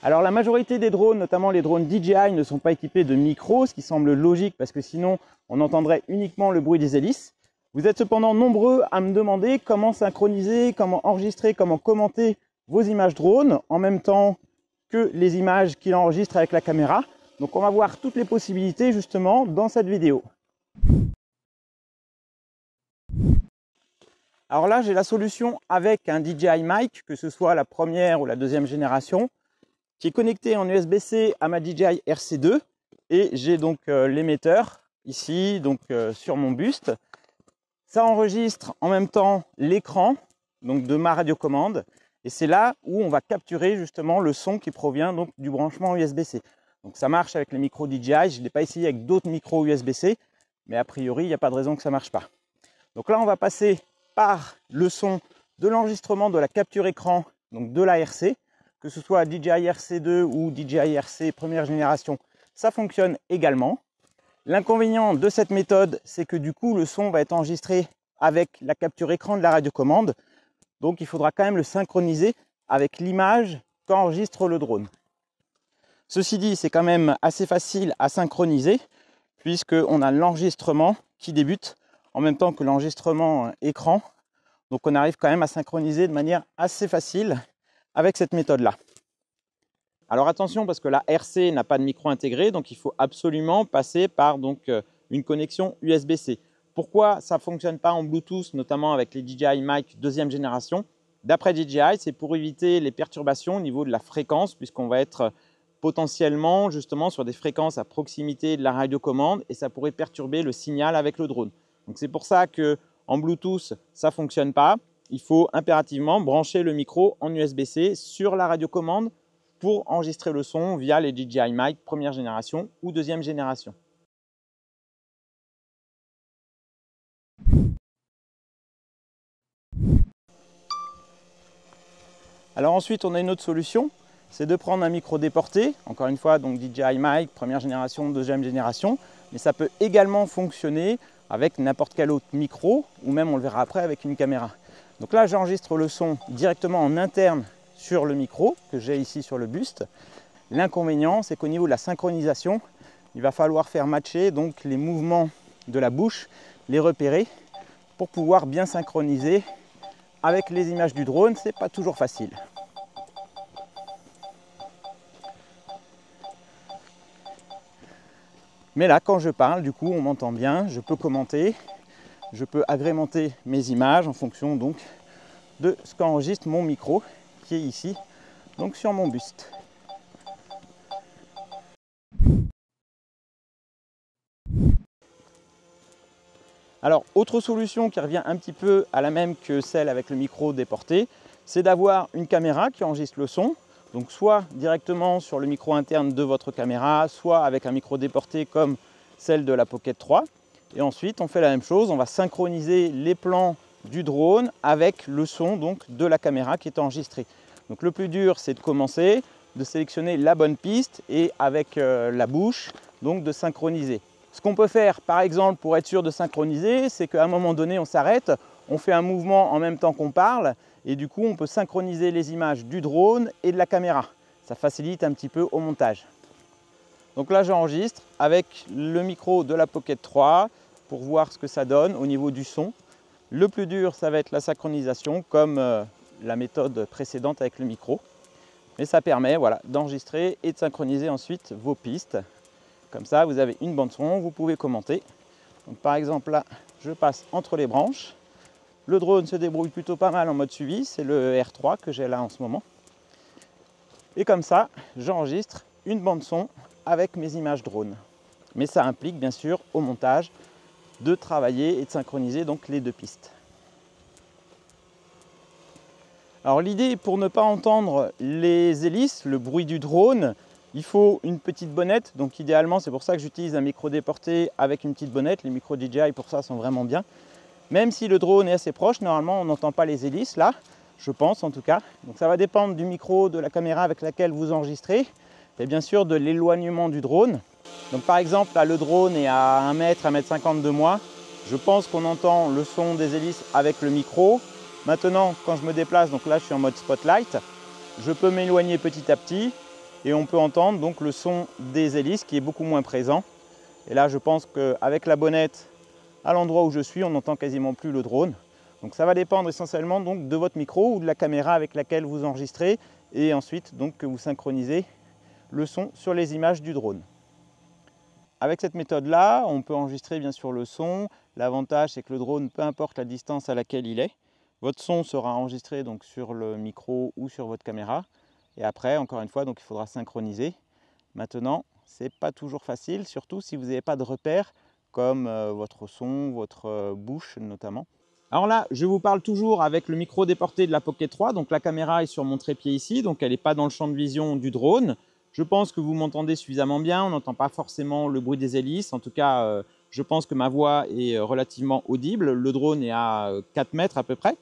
Alors la majorité des drones, notamment les drones DJI, ne sont pas équipés de micros, ce qui semble logique parce que sinon on entendrait uniquement le bruit des hélices. Vous êtes cependant nombreux à me demander comment synchroniser, comment enregistrer, comment commenter vos images drones en même temps que les images qu'il enregistre avec la caméra. Donc on va voir toutes les possibilités justement dans cette vidéo. Alors là j'ai la solution avec un DJI Mic, que ce soit la première ou la deuxième génération, qui est connecté en USB-C à ma DJI RC2 et j'ai donc l'émetteur ici donc sur mon buste. Ça enregistre en même temps l'écran donc de ma radiocommande et c'est là où on va capturer justement le son qui provient donc du branchement USB-C. Donc ça marche avec les micros DJI, je ne l'ai pas essayé avec d'autres micros USB-C, mais a priori il n'y a pas de raison que ça ne marche pas. Donc là on va passer par le son de l'enregistrement de la capture écran donc de la RC, que ce soit DJI RC2 ou DJI RC première génération, ça fonctionne également. L'inconvénient de cette méthode, c'est que du coup le son va être enregistré avec la capture écran de la radiocommande, donc il faudra quand même le synchroniser avec l'image qu'enregistre le drone. Ceci dit, c'est quand même assez facile à synchroniser puisqu'on a l'enregistrement qui débute en même temps que l'enregistrement écran. Donc on arrive quand même à synchroniser de manière assez facile avec cette méthode-là. Alors attention parce que la RC n'a pas de micro intégré, donc il faut absolument passer par donc, une connexion USB-C. Pourquoi ça ne fonctionne pas en Bluetooth, notamment avec les DJI Mic deuxième génération? D'après DJI, c'est pour éviter les perturbations au niveau de la fréquence, puisqu'on va être potentiellement justement sur des fréquences à proximité de la radiocommande et ça pourrait perturber le signal avec le drone. Donc c'est pour ça qu'en Bluetooth, ça ne fonctionne pas. Il faut impérativement brancher le micro en USB-C sur la radiocommande pour enregistrer le son via les DJI Mic première génération ou deuxième génération. Alors ensuite, on a une autre solution, c'est de prendre un micro déporté, encore une fois, donc DJI Mic, première génération, deuxième génération, mais ça peut également fonctionner avec n'importe quel autre micro, ou même, on le verra après, avec une caméra. Donc là, j'enregistre le son directement en interne sur le micro, que j'ai ici sur le buste. L'inconvénient, c'est qu'au niveau de la synchronisation, il va falloir faire matcher donc les mouvements de la bouche, les repérer, pour pouvoir bien synchroniser avec les images du drone, c'est pas toujours facile. Mais là, quand je parle, du coup, on m'entend bien, je peux commenter, je peux agrémenter mes images en fonction donc de ce qu'enregistre mon micro, qui est ici, donc sur mon buste. Alors, autre solution qui revient un petit peu à la même que celle avec le micro déporté, c'est d'avoir une caméra qui enregistre le son, donc soit directement sur le micro interne de votre caméra, soit avec un micro déporté comme celle de la Pocket 3. Et ensuite, on fait la même chose, on va synchroniser les plans du drone avec le son donc, de la caméra qui est enregistré. Donc le plus dur, c'est de commencer, de sélectionner la bonne piste et avec la bouche, donc de synchroniser. Ce qu'on peut faire, par exemple, pour être sûr de synchroniser, c'est qu'à un moment donné, on s'arrête, on fait un mouvement en même temps qu'on parle, et du coup, on peut synchroniser les images du drone et de la caméra. Ça facilite un petit peu au montage. Donc là, j'enregistre avec le micro de la Pocket 3 pour voir ce que ça donne au niveau du son. Le plus dur, ça va être la synchronisation, comme la méthode précédente avec le micro. Mais ça permet voilà, d'enregistrer et de synchroniser ensuite vos pistes. Comme ça, vous avez une bande son, vous pouvez commenter. Donc, par exemple, là, je passe entre les branches. Le drone se débrouille plutôt pas mal en mode suivi. C'est le R3 que j'ai là en ce moment. Et comme ça, j'enregistre une bande son avec mes images drone. Mais ça implique bien sûr au montage de travailler et de synchroniser donc les deux pistes. Alors l'idée, pour ne pas entendre les hélices, le bruit du drone, il faut une petite bonnette, donc idéalement c'est pour ça que j'utilise un micro déporté avec une petite bonnette. Les micros DJI pour ça sont vraiment bien. Même si le drone est assez proche, normalement on n'entend pas les hélices là, je pense en tout cas. Donc ça va dépendre du micro, de la caméra avec laquelle vous enregistrez et bien sûr de l'éloignement du drone. Donc par exemple là le drone est à 1 mètre, 1 mètre 50 de moi. Je pense qu'on entend le son des hélices avec le micro. Maintenant quand je me déplace, donc là je suis en mode spotlight, je peux m'éloigner petit à petit et on peut entendre donc le son des hélices qui est beaucoup moins présent. Et là, je pense qu'avec la bonnette, à l'endroit où je suis, on n'entend quasiment plus le drone. Donc ça va dépendre essentiellement donc de votre micro ou de la caméra avec laquelle vous enregistrez et ensuite donc que vous synchronisez le son sur les images du drone. Avec cette méthode-là, on peut enregistrer bien sûr le son. L'avantage, c'est que le drone, peu importe la distance à laquelle il est, votre son sera enregistré donc sur le micro ou sur votre caméra. Et après, encore une fois, donc il faudra synchroniser. Maintenant, ce n'est pas toujours facile, surtout si vous n'avez pas de repères comme votre son, votre bouche notamment. Alors là, je vous parle toujours avec le micro déporté de la Pocket 3. Donc la caméra est sur mon trépied ici, donc elle n'est pas dans le champ de vision du drone. Je pense que vous m'entendez suffisamment bien, on n'entend pas forcément le bruit des hélices. En tout cas, je pense que ma voix est relativement audible. Le drone est à 4 mètres à peu près.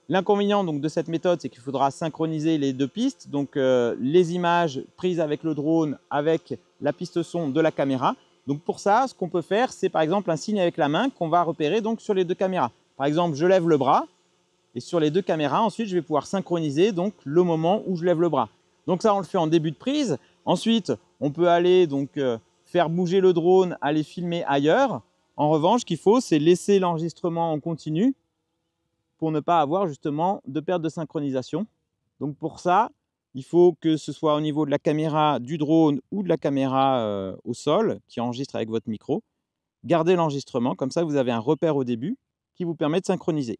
L'inconvénient donc de cette méthode, c'est qu'il faudra synchroniser les deux pistes, donc les images prises avec le drone avec la piste son de la caméra. Donc pour ça, ce qu'on peut faire, c'est par exemple un signe avec la main qu'on va repérer donc sur les deux caméras. Par exemple, je lève le bras et sur les deux caméras, ensuite, je vais pouvoir synchroniser donc le moment où je lève le bras. Donc ça, on le fait en début de prise. Ensuite, on peut aller donc faire bouger le drone, aller filmer ailleurs. En revanche, ce qu'il faut, c'est laisser l'enregistrement en continu pour ne pas avoir justement de perte de synchronisation. Donc pour ça, il faut que ce soit au niveau de la caméra du drone ou de la caméra au sol qui enregistre avec votre micro. Gardez l'enregistrement, comme ça vous avez un repère au début qui vous permet de synchroniser.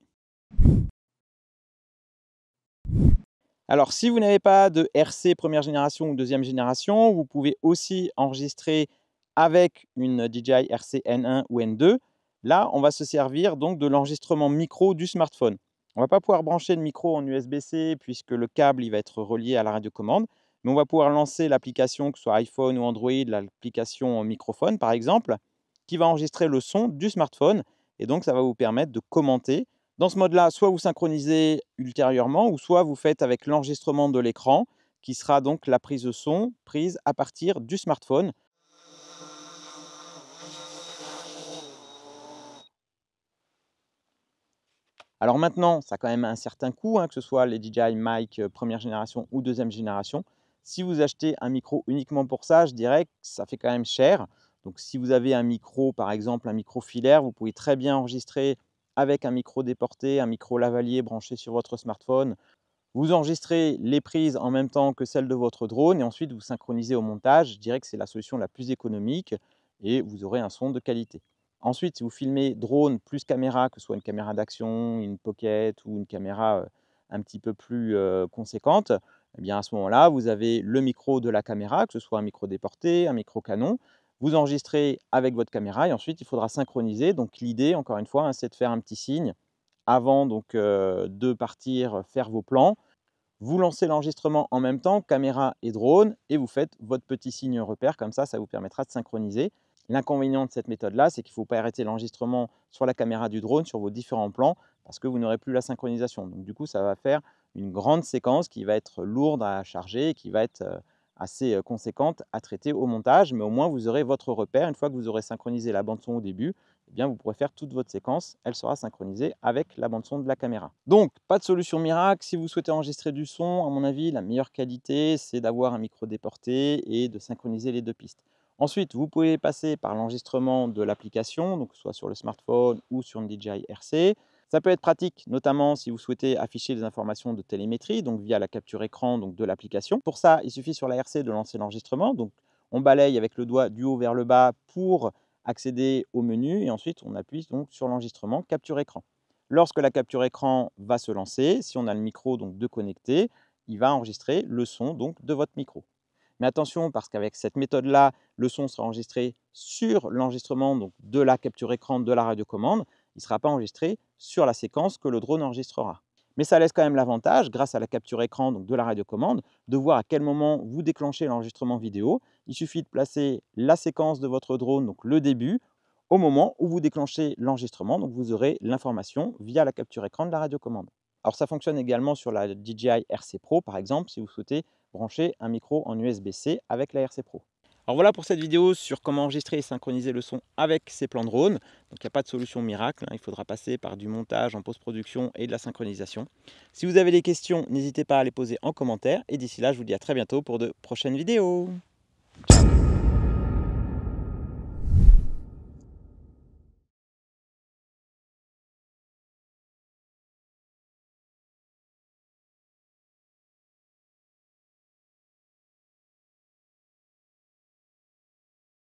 Alors si vous n'avez pas de RC première génération ou deuxième génération, vous pouvez aussi enregistrer avec une DJI RC N1 ou N2. Là, on va se servir donc de l'enregistrement micro du smartphone. On ne va pas pouvoir brancher le micro en USB-C puisque le câble il va être relié à la radiocommande, mais on va pouvoir lancer l'application, que ce soit iPhone ou Android, l'application microphone par exemple, qui va enregistrer le son du smartphone et donc ça va vous permettre de commenter. Dans ce mode-là, soit vous synchronisez ultérieurement ou soit vous faites avec l'enregistrement de l'écran qui sera donc la prise de son prise à partir du smartphone. Alors maintenant, ça a quand même un certain coût, que ce soit les DJI Mic première génération ou deuxième génération. Si vous achetez un micro uniquement pour ça, je dirais que ça fait quand même cher. Donc si vous avez un micro, par exemple un micro filaire, vous pouvez très bien enregistrer avec un micro déporté, un micro lavalier branché sur votre smartphone. Vous enregistrez les prises en même temps que celles de votre drone et ensuite vous synchronisez au montage. Je dirais que c'est la solution la plus économique et vous aurez un son de qualité. Ensuite, si vous filmez drone plus caméra, que ce soit une caméra d'action, une pocket ou une caméra un petit peu plus conséquente, eh bien à ce moment-là, vous avez le micro de la caméra, que ce soit un micro déporté, un micro canon. Vous enregistrez avec votre caméra et ensuite il faudra synchroniser. Donc l'idée, encore une fois, c'est de faire un petit signe avant donc, de partir faire vos plans. Vous lancez l'enregistrement en même temps, caméra et drone, et vous faites votre petit signe repère, comme ça vous permettra de synchroniser. L'inconvénient de cette méthode-là, c'est qu'il ne faut pas arrêter l'enregistrement sur la caméra du drone, sur vos différents plans, parce que vous n'aurez plus la synchronisation. Donc du coup, ça va faire une grande séquence qui va être lourde à charger, qui va être assez conséquente à traiter au montage, mais au moins vous aurez votre repère. Une fois que vous aurez synchronisé la bande son au début, eh bien, vous pourrez faire toute votre séquence, elle sera synchronisée avec la bande son de la caméra. Donc, pas de solution miracle. Si vous souhaitez enregistrer du son, à mon avis, la meilleure qualité, c'est d'avoir un micro déporté et de synchroniser les deux pistes. Ensuite, vous pouvez passer par l'enregistrement de l'application, donc soit sur le smartphone ou sur une DJI RC. Ça peut être pratique, notamment si vous souhaitez afficher des informations de télémétrie, donc via la capture écran donc de l'application. Pour ça, il suffit sur la RC de lancer l'enregistrement. Donc, on balaye avec le doigt du haut vers le bas pour accéder au menu et ensuite on appuie donc sur l'enregistrement capture écran. Lorsque la capture écran va se lancer, si on a le micro donc de connecté, il va enregistrer le son donc de votre micro. Mais attention, parce qu'avec cette méthode-là, le son sera enregistré sur l'enregistrement donc de la capture écran de la radiocommande. Il ne sera pas enregistré sur la séquence que le drone enregistrera. Mais ça laisse quand même l'avantage, grâce à la capture écran donc de la radiocommande, de voir à quel moment vous déclenchez l'enregistrement vidéo. Il suffit de placer la séquence de votre drone, donc le début, au moment où vous déclenchez l'enregistrement. Donc vous aurez l'information via la capture écran de la radiocommande. Alors ça fonctionne également sur la DJI RC Pro, par exemple, si vous souhaitez brancher un micro en USB-C avec la RC Pro. Alors voilà pour cette vidéo sur comment enregistrer et synchroniser le son avec ces plans drone. Donc il n'y a pas de solution miracle, hein. Il faudra passer par du montage en post-production et de la synchronisation. Si vous avez des questions, n'hésitez pas à les poser en commentaire. Et d'ici là, je vous dis à très bientôt pour de prochaines vidéos. Ciao!